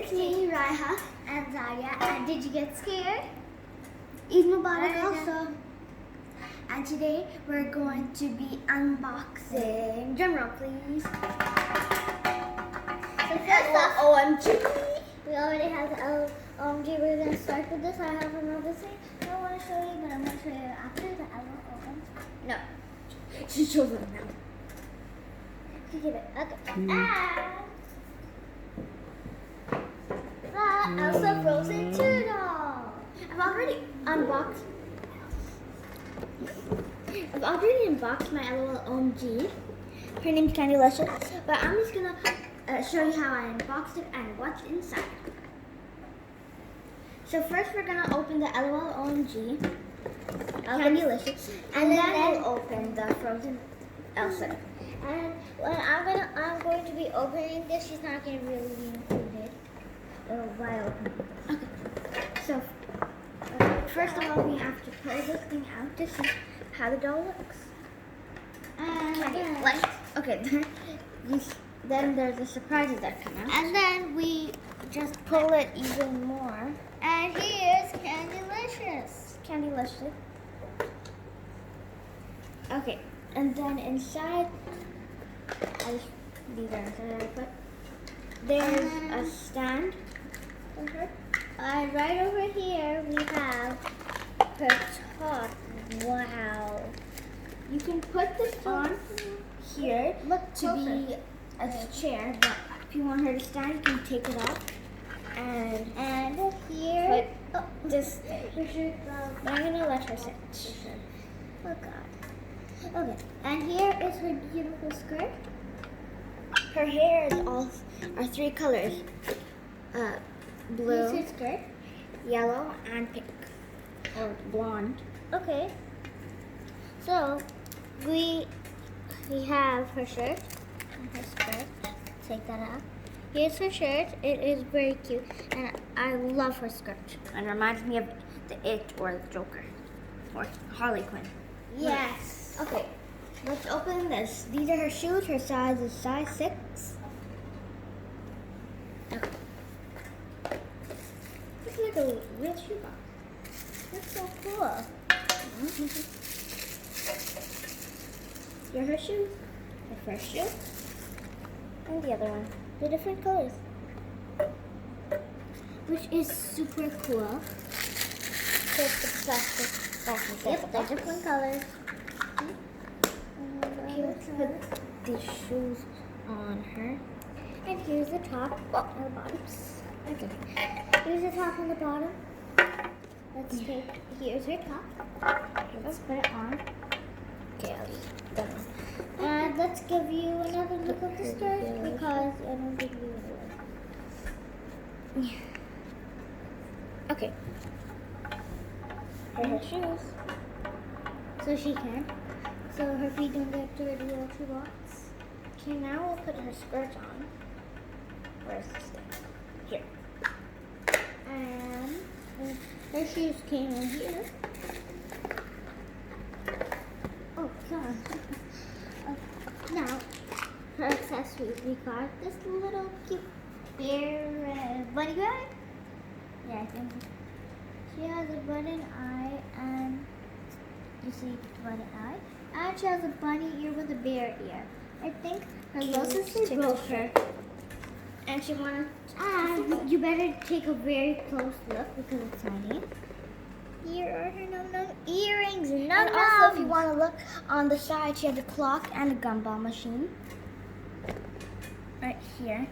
it's me, Raiha, and Zaria. And did you get scared? Eid Mubarak also. And today we're going to be unboxing. Drum roll, please. So first off, OMG. We already have the OMG. We're going to start with this. I have another thing I want to show you, but I'm going to show you after the LOL opens. No. She shows it now. You get it. Okay. Elsa Frozen 2 doll. I've already unboxed my LOL OMG. Her name's Candylicious, but I'm just gonna show you how I unboxed it and what's inside. So first we're gonna open the LOL OMG Candylicious, and then we'll open the Frozen Elsa. And when I'm going to be opening this, she's not gonna really be included. By opening. Okay. So first of all, we have to pull this thing out to see how the doll looks. And then there's the surprises that come out. And then we just pull it even more. And here's Candylicious. Candylicious. Okay. And then inside, these are inside I put. There's a stand for her. And right over here we have her top. Wow. You can put this on here to be a chair, but if you want her to stand, you can take it off. And here, put this there. But I'm going to let her sit. Oh, God. Okay, and here is her beautiful skirt. Her hair are three colors. Blue, here's her skirt, yellow, and pink, or blonde. Okay. So we have her shirt and her skirt. Take that out. Here's her shirt. It is very cute, and I love her skirt. And reminds me of the It or the Joker or Harley Quinn. Yes. Okay. Let's open this. These are her shoes. Her size is size 6. Okay. It's like a real shoe box. That's so cool. Here are her shoes. The first shoe. And the other one. They're different colors. Which is super cool. Just the plastic backing. Yep, they're different colors. Let's put these shoes on her. And here's the top and the bottoms. Okay. Here's the top and the bottom. Let's take, here's her top. Let's put it on. Okay, I'll just done. And let's give you another look at the skirt because I don't think you will. Okay. Here are her shoes. So she can. So her feet don't get dirty while she walks. Okay, now we'll put her skirt on. Where's the stick? Here. And her shoes came in here. Oh, God. Now, her accessories. We got this little cute bear bunny bag. Yeah, I think she has a button eye, and you see the button eye. And she has a bunny ear with a bear ear. I think her little sister broke her. And she wanted. And you better take a very close look because it's tiny. Here are her num-num earrings. And also, if you want to look on the side, she has a clock and a gumball machine. Right here.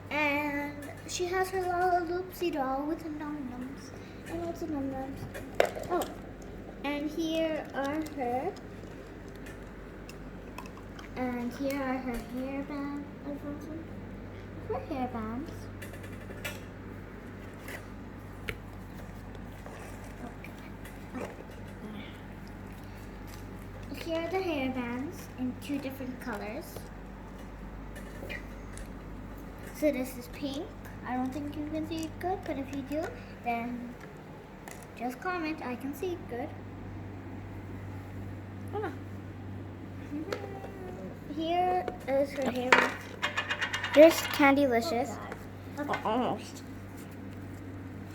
And she has her little loopsy doll with her num-nums. And what's the num-nums? Oh. And here are her. And here are her hair bands. Her hair bands. Here are the hair bands in 2 different colors. So this is pink. I don't think you can see it good, but if you do, then just comment. I can see it good. Oh. Here is her hair. Here's Candylicious. Okay. Almost.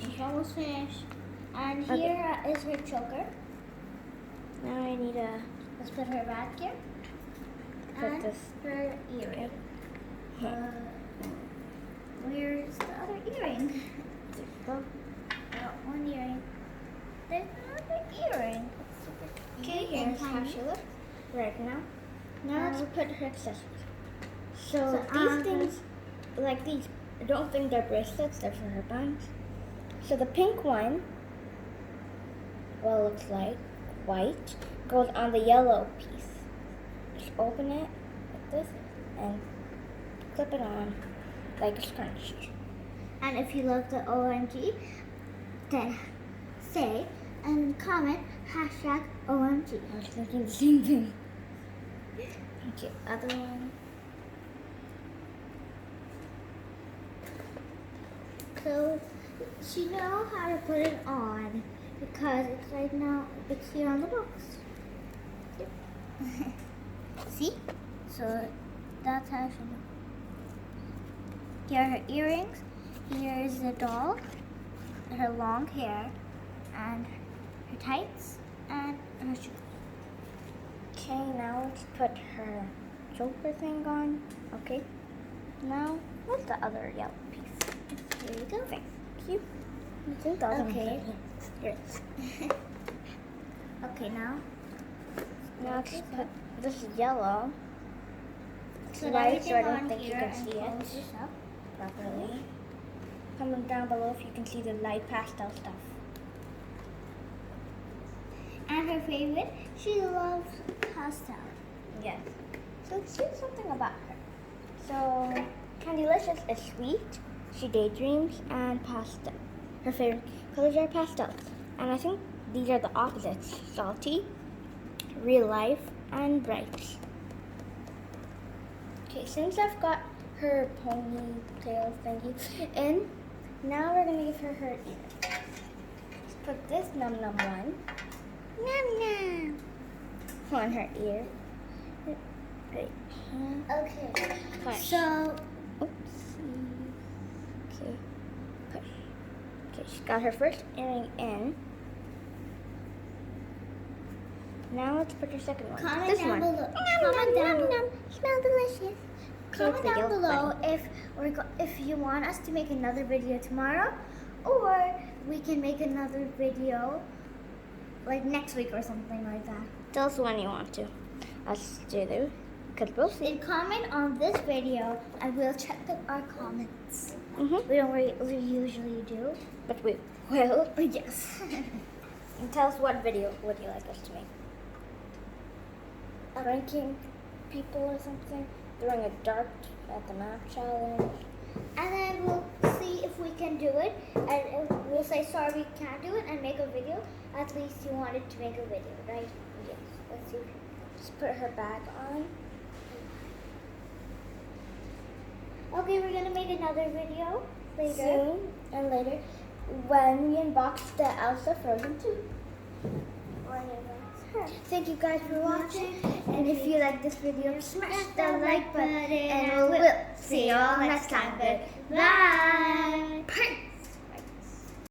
She's almost finished. And here is her choker. Now I need to Let's put her back here. put And this. her earring. Where's the other earring? Go. One earring. There's another earring. Okay, here's how she looks right now. Now let's put her accessories. So these things, like these, I don't think they're bracelets, they're for her bands. So the pink one, well, looks like white, goes on the yellow piece. Just open it like this and clip it on like a scrunchie. And if you love the OMG, then say and comment #OMG. I was thinking the same thing. Okay, other one. So she knows how to put it on because it's right now, it's here on the box. Yep. See? So that's how she knows. Here are her earrings. Here's the doll, her long hair, and her tights, and her shoes. Okay, now let's put her choker thing on. Okay. Now, what's the other yellow piece? Here you go. Thank you. I think that was Okay. Yes. Okay, now. Now let's put this yellow. It's Put white, so I everything don't on think you here can and see close it this up. properly. Comment down below if you can see the light pastel stuff. And her favorite, she loves pastel. Yes. So let's see something about her. So, Candylicious is sweet, she daydreams, and pastel. Her favorite colors are pastel. And I think these are the opposites. Salty, real life, and bright. Okay, since I've got her ponytail thingy in, now we're going to give her her ear. Let's put this num num one. Num num. On her ear. Right. Okay. Push. So, Oopsie. Okay. Push. Okay, she's got her first earring in. Now let's put her second one. comment This down one. below. Comment down below. Smell delicious. Comment the down yellow below button. if you want us to make another video tomorrow, or we can make another video like next week or something like that. Tell us when you want to. Us do this. Because we'll see. Then comment on this video and we'll check our comments. Mm-hmm. We don't we usually do. But we will. Yes. And tell us what video would you like us to make. Ranking people or something. Doing a dart at the map challenge. And then we'll see if we can do it. And if we'll say sorry we can't do it and make a video. At least you wanted to make a video, right? Yes. Let's see. Just put her bag on. Okay, we're gonna make another video later. Soon and later when we unbox the Elsa Frozen 2. Thank you guys for watching. And if you like this video, smash the like button. And we'll see you all next time. Bye.